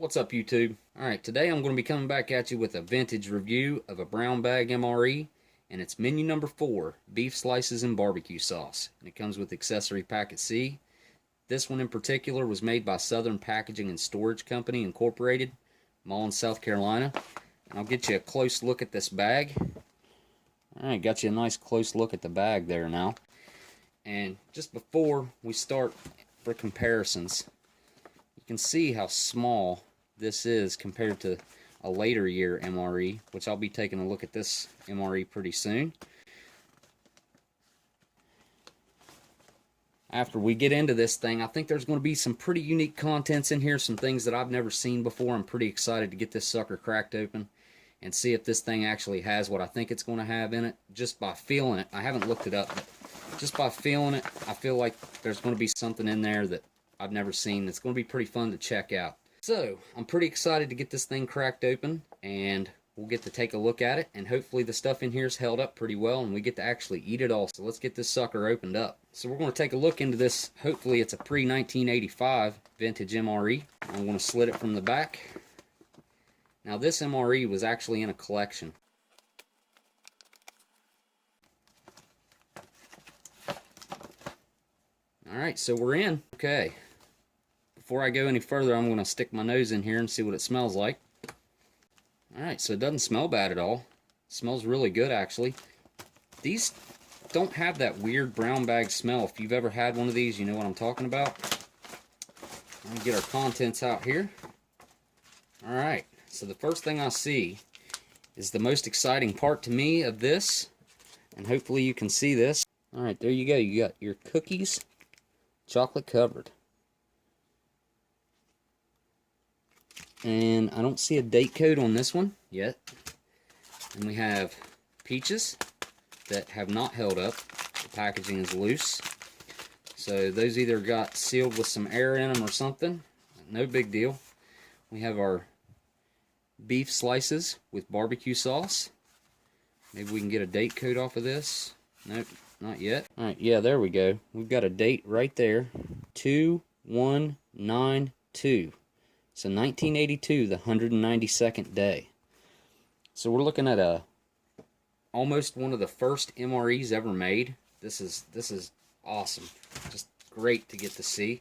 What's up, YouTube? Alright, today I'm going to be coming back at you with a vintage review of a brown bag MRE, and it's menu number 4, beef slices and barbecue sauce. And it comes with Accessory Packet C. This one in particular was made by Southern Packaging and Storage Company, Incorporated, Mullins, South Carolina. And I'll get you a close look at this bag. Alright, got you a nice close look at the bag there now. And just before we start for comparisons, you can see how small this is compared to a later year MRE, which I'll be taking a look at this MRE pretty soon. After we get into this thing, I think there's going to be some pretty unique contents in here, some things that I've never seen before. I'm pretty excited to get this sucker cracked open and see if this thing actually has what I think it's going to have in it, just by feeling it. I haven't looked it up, but just by feeling it, I feel like there's going to be something in there that I've never seen that's going to be pretty fun to check out. So, I'm pretty excited to get this thing cracked open, and we'll get to take a look at it, and hopefully the stuff in here is held up pretty well, and we get to actually eat it all. So let's get this sucker opened up. So we're going to take a look into this. Hopefully it's a pre-1985 vintage MRE. I'm going to slit it from the back. Now this MRE was actually in a collection. Alright, so we're in. Okay. Before I go any further, I'm going to stick my nose in here and see what it smells like. Alright, so it doesn't smell bad at all. It smells really good, actually. These don't have that weird brown bag smell. If you've ever had one of these, you know what I'm talking about. Let me get our contents out here. Alright, so the first thing I see is the most exciting part to me of this, and hopefully you can see this. Alright, there you go. You got your cookies, chocolate covered. And I don't see a date code on this one yet. And we have peaches that have not held up. The packaging is loose. So those either got sealed with some air in them or something. No big deal. We have our beef slices with barbecue sauce. Maybe we can get a date code off of this. Nope, not yet. Alright, yeah, there we go. We've got a date right there. 2192. So 1982, the 192nd day. So we're looking at almost one of the first MREs ever made. This is awesome. Just great to get to see.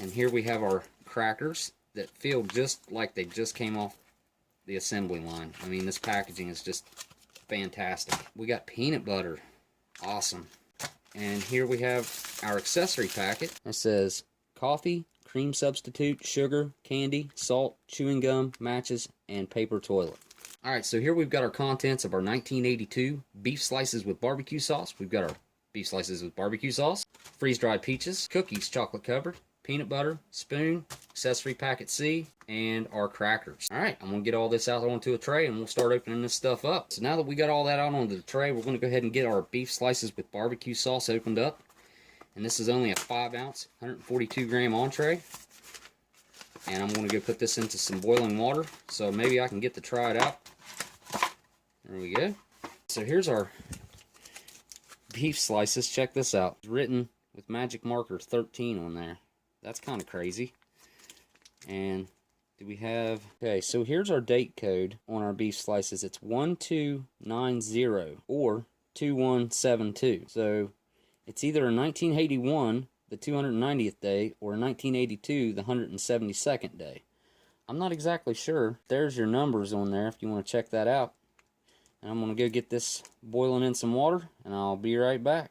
And here we have our crackers that feel just like they just came off the assembly line. I mean, this packaging is just fantastic. We got peanut butter. Awesome. And here we have our accessory packet. It says coffee, cream substitute, sugar, candy, salt, chewing gum, matches, and paper toilet. Alright, so here we've got our contents of our 1982 beef slices with barbecue sauce. We've got our beef slices with barbecue sauce, freeze-dried peaches, cookies chocolate covered, peanut butter, spoon, accessory packet C, and our crackers. Alright, I'm going to get all this out onto a tray and we'll start opening this stuff up. So now that we got all that out onto the tray, we're going to go ahead and get our beef slices with barbecue sauce opened up. And this is only a 5-ounce, 142-gram entree. And I'm going to go put this into some boiling water, so maybe I can get to try it out. There we go. So here's our beef slices. Check this out. It's written with magic marker 13 on there. That's kind of crazy. And do we have... Okay, so here's our date code on our beef slices. It's 1290 or 2172. So it's either in 1981, the 290th day, or 1982, the 172nd day. I'm not exactly sure. There's your numbers on there if you want to check that out. And I'm going to go get this boiling in some water, and I'll be right back.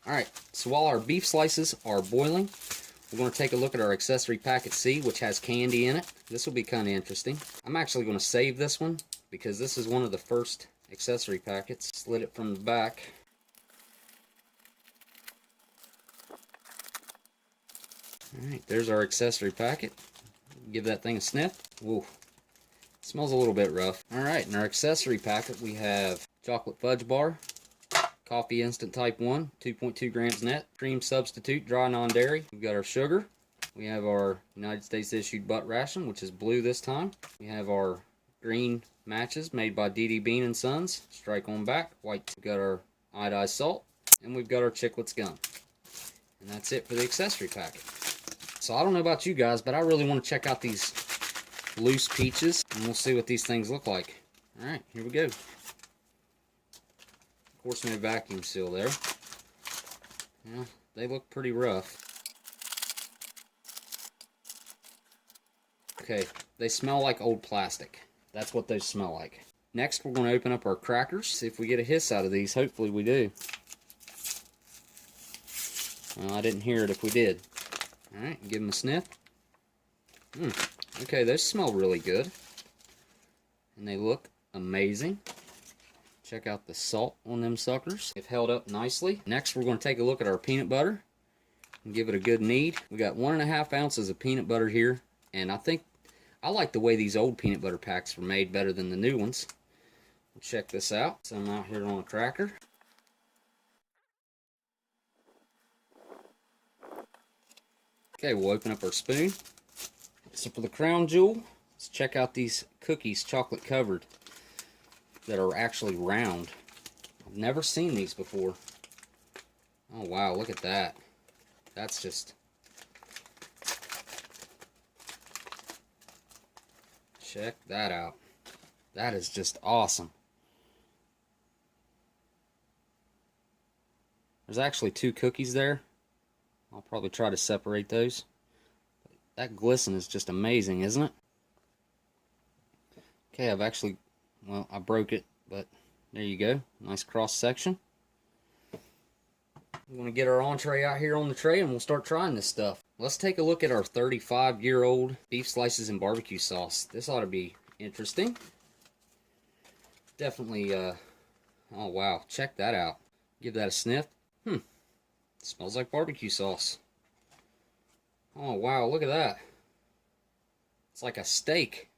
Alright, so while our beef slices are boiling, we're going to take a look at our Accessory Packet C, which has candy in it. This will be kind of interesting. I'm actually going to save this one, because this is one of the first accessory packets. Slit it from the back. Alright, there's our accessory packet. Give that thing a sniff. Whoa. Smells a little bit rough. Alright, in our accessory packet we have chocolate fudge bar, coffee instant type 1, 2.2 grams net, cream substitute, dry non-dairy. We've got our sugar. We have our United States issued butt ration, which is blue this time. We have our green matches made by D.D. Bean and Sons, strike on back, white. We've got our iodized salt, and we've got our chiclets gum. And that's it for the accessory packet. So I don't know about you guys, but I really want to check out these loose peaches, and we'll see what these things look like. Alright, here we go. Of course, no vacuum seal there. Yeah, they look pretty rough. Okay, they smell like old plastic. That's what those smell like. Next, we're going to open up our crackers, see if we get a hiss out of these. Hopefully we do. Well, I didn't hear it if we did. Alright, give them a sniff. Okay, those smell really good. And they look amazing. Check out the salt on them suckers. They've held up nicely. Next, we're going to take a look at our peanut butter and give it a good knead. We got 1.5 ounces of peanut butter here, and I like the way these old peanut butter packs were made better than the new ones. Check this out. Some out here on a cracker. Okay, we'll open up our spoon. So for the crown jewel, let's check out these cookies, chocolate covered, that are actually round. I've never seen these before. Oh wow, look at that. That's just... Check that out. That is just awesome. There's actually 2 cookies there. I'll probably try to separate those. That glisten is just amazing, isn't it? Okay, I've actually, well, I broke it, but there you go. Nice cross section. We're going to get our entree out here on the tray and we'll start trying this stuff. Let's take a look at our 35-year-old beef slices and barbecue sauce. This ought to be interesting. Definitely, oh wow, check that out. Give that a sniff. Smells like barbecue sauce. Oh wow, look at that. It's like a steak.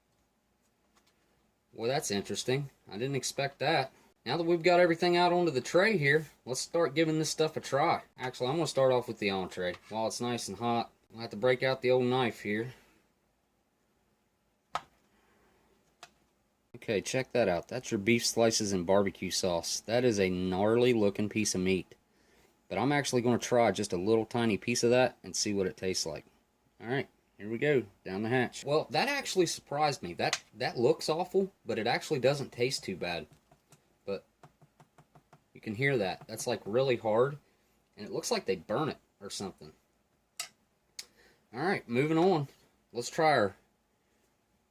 Well, that's interesting. I didn't expect that. Now that we've got everything out onto the tray here, let's start giving this stuff a try. Actually, I'm going to start off with the entree. While it's nice and hot, I'll have to break out the old knife here. Okay, check that out. That's your beef slices and barbecue sauce. That is a gnarly looking piece of meat. But I'm actually going to try just a little tiny piece of that and see what it tastes like. Alright, here we go, down the hatch. Well, that actually surprised me. That looks awful, but it actually doesn't taste too bad. But you can hear that. That's like really hard, and it looks like they burn it or something. Alright, moving on. Let's try our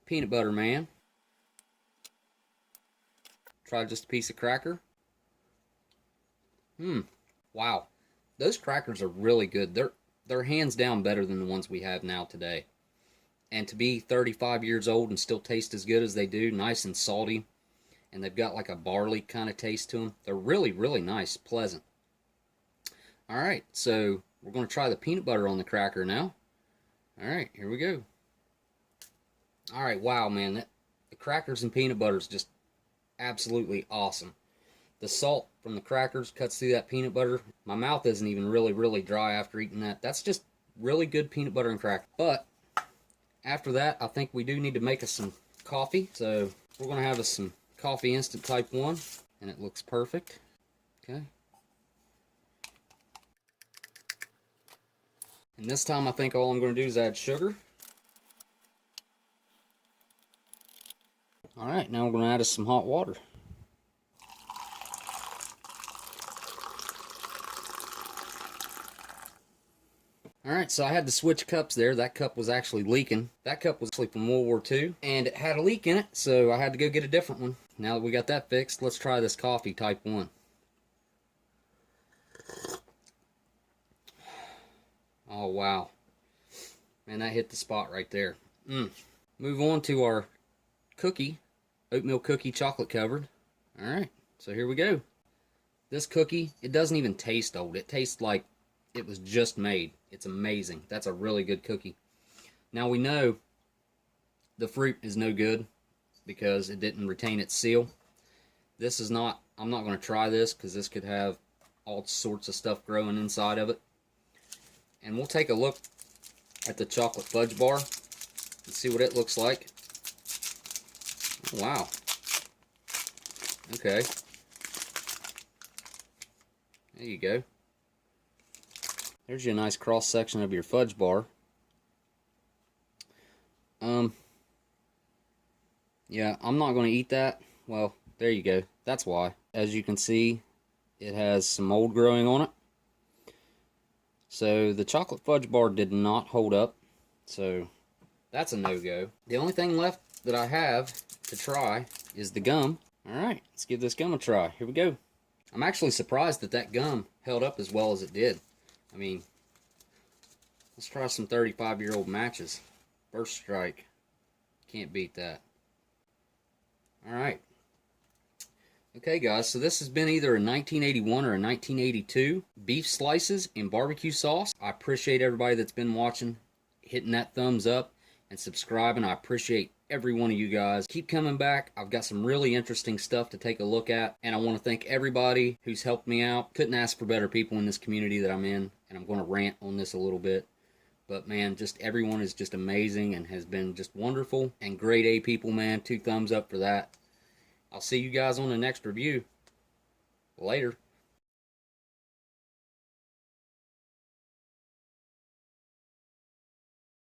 peanut butter man. Try just a piece of cracker. Wow. Those crackers are really good. They're hands down better than the ones we have now today. And to be 35 years old and still taste as good as they do, nice and salty, and they've got like a barley kind of taste to them. They're really, really nice, pleasant. Alright, so we're going to try the peanut butter on the cracker now. Alright, here we go. Alright, wow, man. The crackers and peanut butter is just absolutely awesome. The salt from the crackers cuts through that peanut butter. My mouth isn't even really dry after eating that. That's just really good peanut butter and cracker. But after that, I think we do need to make us some coffee. So we're going to have us some coffee instant type 1. And it looks perfect. Okay. And this time I think all I'm going to do is add sugar. Alright, now we're going to add us some hot water. Alright, so I had to switch cups there. That cup was actually leaking. That cup was actually from World War II, and it had a leak in it, so I had to go get a different one. Now that we got that fixed, let's try this coffee type 1. Oh, wow. Man, that hit the spot right there. Move on to our cookie, oatmeal cookie chocolate covered. Alright, so here we go. This cookie, it doesn't even taste old. It tastes like it was just made. It's amazing. That's a really good cookie. Now we know the fruit is no good because it didn't retain its seal. This is not, I'm not going to try this because this could have all sorts of stuff growing inside of it. And we'll take a look at the chocolate fudge bar and see what it looks like. Wow. Okay. There you go. There's your nice cross section of your fudge bar. Yeah, I'm not going to eat that. Well, there you go. That's why. As you can see, it has some mold growing on it. So the chocolate fudge bar did not hold up. So that's a no-go. The only thing left that I have to try is the gum. Alright, let's give this gum a try. Here we go. I'm actually surprised that that gum held up as well as it did. I mean, let's try some 35-year-old matches. First strike. Can't beat that. Alright. Okay, guys, so this has been either a 1981 or a 1982 beef slices in barbecue sauce. I appreciate everybody that's been watching, hitting that thumbs up, and subscribing. I appreciate every one of you guys. Keep coming back. I've got some really interesting stuff to take a look at, and I want to thank everybody who's helped me out. Couldn't ask for better people in this community that I'm in, and I'm going to rant on this a little bit. But man, just everyone is just amazing and has been just wonderful and grade A people, man. 2 thumbs up for that. I'll see you guys on the next review. Later.